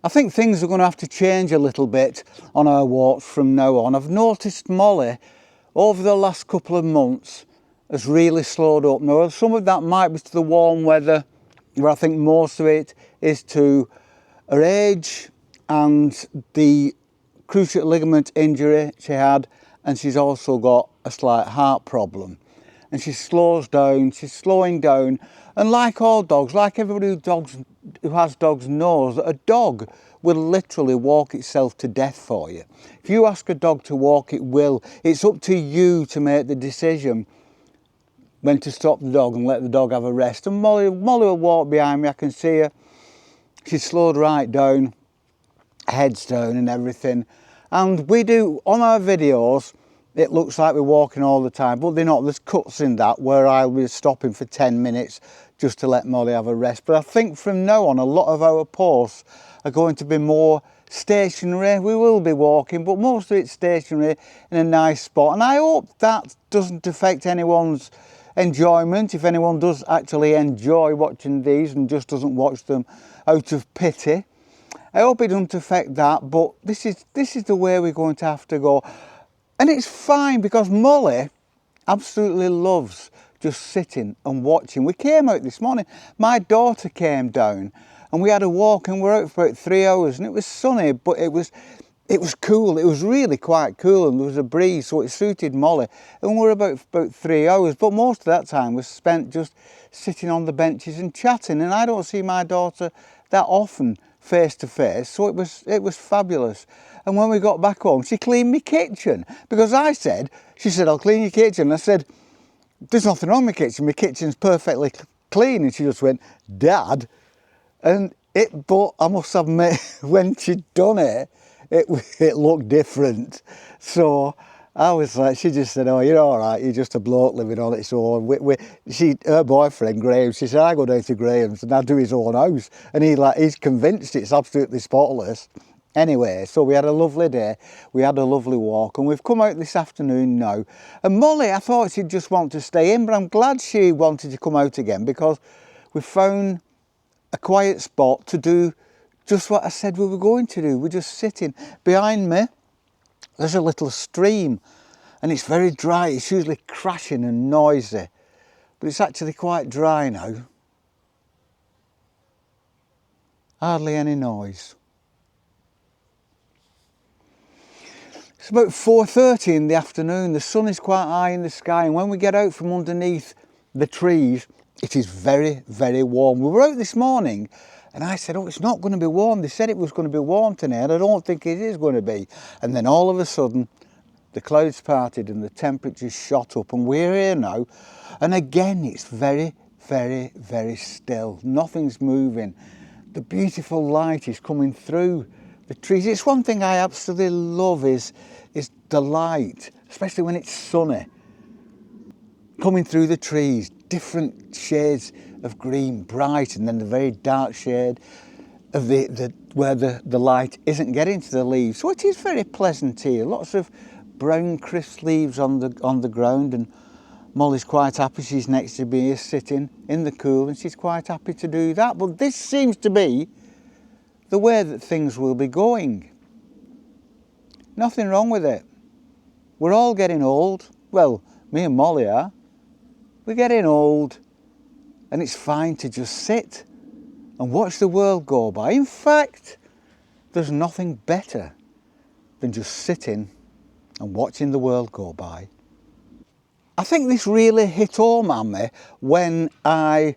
I think things are going to have to change a little bit on our walks from now on. I've noticed Molly over the last couple of months has really slowed up. Now, some of that might be to the warm weather, but I think most of it is to her age and the cruciate ligament injury she had, and she's also got a slight heart problem. And she slows down, she's slowing down, and like all dogs, like everybody who has dogs knows, that a dog will literally walk itself to death for you. If you ask a dog to walk, it will. It's up to you to make the decision when to stop the dog and let the dog have a rest. And Molly will walk behind me, I can see her. She's slowed right down, head's down and everything. And we do, on our videos, it looks like we're walking all the time, but they're not. There's cuts in that where I'll be stopping for 10 minutes just to let Molly have a rest. But I think from now on, a lot of our posts are going to be more stationary. We will be walking, but most of it's stationary in a nice spot. And I hope that doesn't affect anyone's enjoyment. If anyone does actually enjoy watching these and just doesn't watch them out of pity, I hope it doesn't affect that. But this is the way we're going to have to go. And it's fine because Molly absolutely loves just sitting and watching. We came out this morning, my daughter came down and we had a walk and we were out for about 3 hours, and it was sunny, but it was cool. It was really quite cool and there was a breeze, so it suited Molly. And we were about 3 hours, but most of that time was spent just sitting on the benches and chatting. And I don't see my daughter that often face to face, so it was fabulous. And when we got back home, she cleaned my kitchen because she said, I'll clean your kitchen. I said, there's nothing wrong with my kitchen. My kitchen's perfectly clean. And she just went, Dad. But I must admit, when she'd done it, it looked different. So I was like, she just said, oh, you're all right. You're just a bloke living on its own. Her boyfriend, Graham, she said, I go down to Graham's and I do his own house. And he's convinced it's absolutely spotless. Anyway, so we had a lovely day, we had a lovely walk, and we've come out this afternoon now. And Molly, I thought she'd just want to stay in, but I'm glad she wanted to come out again because we found a quiet spot to do just what I said we were going to do. We're just sitting. Behind me, there's a little stream, and it's very dry. It's usually crashing and noisy, but it's actually quite dry now. Hardly any noise. It's about 4:30 in the afternoon. The sun is quite high in the sky, and when we get out from underneath the trees, it is very, very warm. We were out this morning and I said, oh, it's not going to be warm. They said it was going to be warm tonight, and I don't think it is going to be. And then all of a sudden, the clouds parted and the temperatures shot up, and we're here now. And again, it's very, very, very still. Nothing's moving. The beautiful light is coming through the trees. It's one thing I absolutely love is the light, especially when it's sunny, coming through the trees, different shades of green, bright, and then the very dark shade of where the light isn't getting to the leaves. So it is very pleasant here. Lots of brown crisp leaves on the ground, and Molly's quite happy. She's next to me here sitting in the cool, and she's quite happy to do that. But this seems to be the way that things will be going. Nothing wrong with it. We're all getting old. Well, me and Molly are. We're getting old, and it's fine to just sit and watch the world go by. In fact, there's nothing better than just sitting and watching the world go by. I think this really hit home on me when I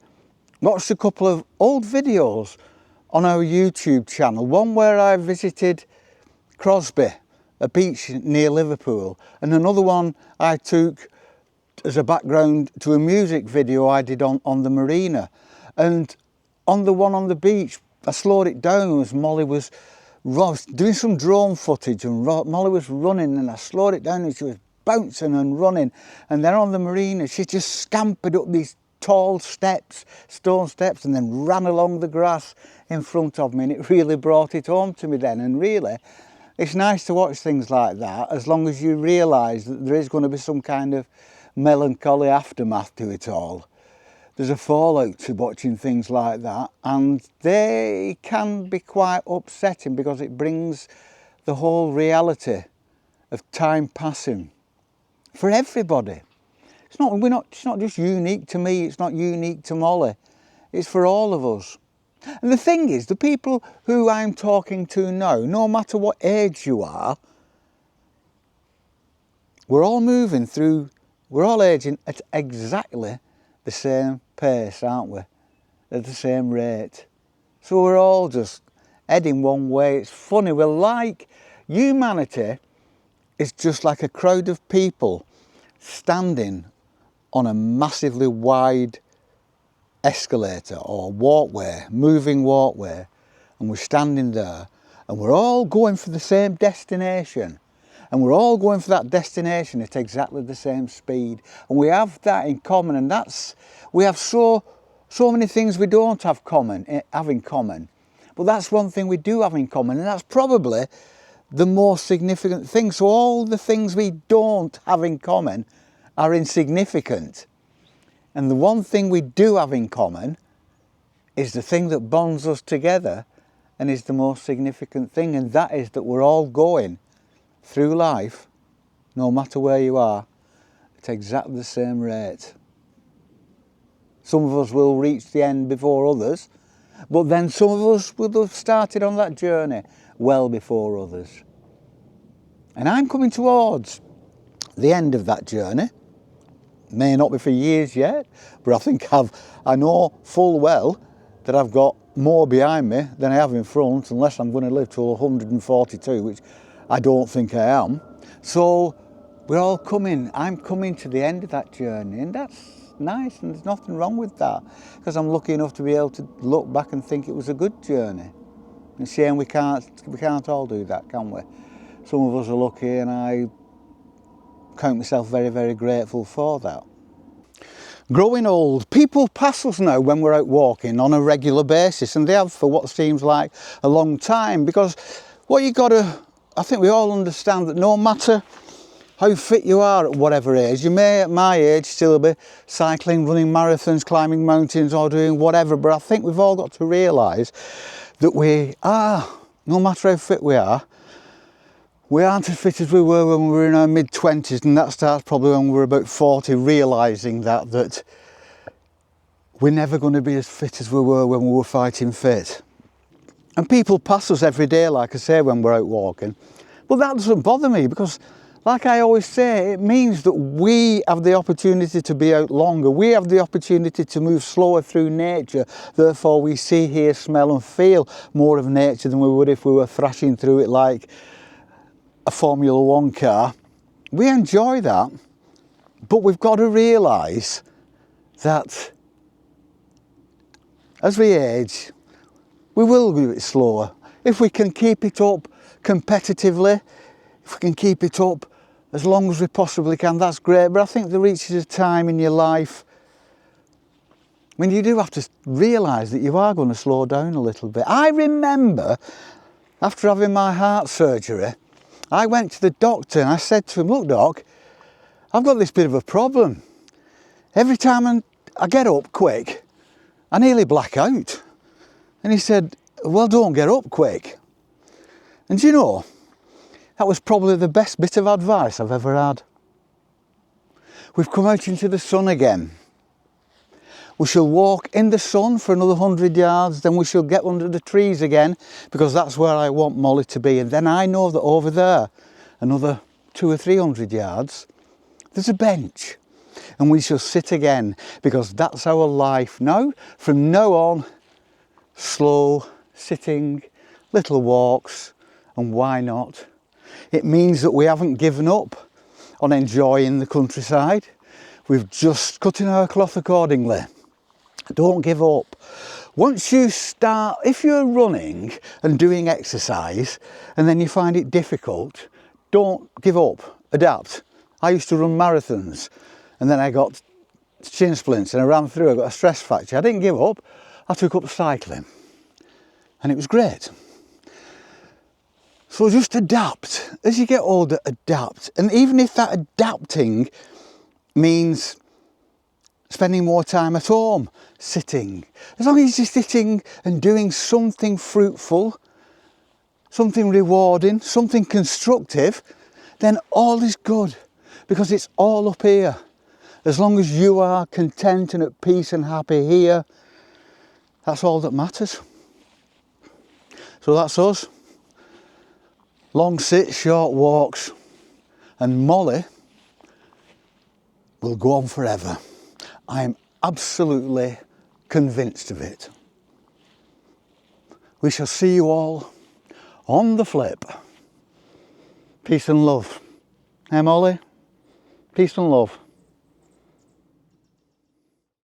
watched a couple of old videos on our YouTube channel. One where I visited Crosby, a beach near Liverpool, and another one I took as a background to a music video I did on the marina. And on the one on the beach, I slowed it down as Molly was doing some drone footage, and Molly was running, and I slowed it down and she was bouncing and running. And then on the marina, she just scampered up these tall steps, stone steps, and then ran along the grass in front of me, and it really brought it home to me then. And really, it's nice to watch things like that, as long as you realise that there is going to be some kind of melancholy aftermath to it all. there's a fallout to watching things like that, and they can be quite upsetting because it brings the whole reality of time passing for everybody. It's not just unique to me, it's not unique to Molly, it's for all of us. And the thing is, the people who I'm talking to now, no matter what age you are, we're all moving through, we're all aging at exactly the same pace, aren't we? At the same rate. So we're all just heading one way. It's funny, we're like, humanity is just like a crowd of people standing on a massively wide escalator or walkway, moving walkway, and we're standing there and we're all going for the same destination, and we're all going for that destination at exactly the same speed, and we have that in common. And that's, we have so many things we don't have in common, but that's one thing we do have in common, and that's probably the most significant thing. So all the things we don't have in common are insignificant. And the one thing we do have in common is the thing that bonds us together and is the most significant thing, and that is that we're all going through life, no matter where you are, at exactly the same rate. Some of us will reach the end before others, but then some of us will have started on that journey well before others. And I'm coming towards the end of that journey. May not be for years yet, but I think I know full well that I've got more behind me than I have in front, unless I'm going to live till 142, which I don't think I am. So I'm coming to the end of that journey, and that's nice, and there's nothing wrong with that, because I'm lucky enough to be able to look back and think it was a good journey. It's a shame we can't all do that, can we? Some of us are lucky, and I count myself very, very grateful for that. Growing old, people pass us now when we're out walking on a regular basis, and they have for what seems like a long time, because what you got to, I think we all understand that no matter how fit you are at whatever age, you may at my age still be cycling, running marathons, climbing mountains or doing whatever, but I think we've all got to realise that we are, no matter how fit we aren't as fit as we were when we were in our mid-20s, and that starts probably when we were about 40, realising that we're never going to be as fit as we were when we were fighting fit. And people pass us every day, like I say, when we're out walking. But that doesn't bother me, because like I always say, it means that we have the opportunity to be out longer. We have the opportunity to move slower through nature. Therefore, we see, hear, smell and feel more of nature than we would if we were thrashing through it like a Formula One car. We enjoy that, but we've got to realise that as we age, we will do it slower. If we can keep it up competitively, if we can keep it up as long as we possibly can, that's great. But I think there reaches a time in your life when you do have to realise that you are going to slow down a little bit. I remember after having my heart surgery, I went to the doctor and I said to him, "Look, Doc, I've got this bit of a problem. Every time I get up quick, I nearly black out." And he said, "Well, don't get up quick." And you know, that was probably the best bit of advice I've ever had. We've come out into the sun again. We shall walk in the sun for another 100 yards, then we shall get under the trees again, because that's where I want Molly to be. And then I know that over there, another 200 or 300 yards, there's a bench. And we shall sit again, because that's our life now. From now on, slow, sitting, little walks, and why not? It means that we haven't given up on enjoying the countryside. We've just cutting our cloth accordingly. Don't give up. Once you start, if you're running and doing exercise and then you find it difficult, don't give up, adapt. I used to run marathons and then I got shin splints and I ran through, I got a stress fracture. I didn't give up, I took up cycling and it was great. So just adapt. As you get older, adapt. And even if that adapting means spending more time at home, sitting. As long as you're sitting and doing something fruitful, something rewarding, something constructive, then all is good, because it's all up here. As long as you are content and at peace and happy here, that's all that matters. So that's us. Long sits, short walks, and Molly will go on forever. I am absolutely convinced of it. We shall see you all on the flip. Peace and love. Hey Molly? Peace and love.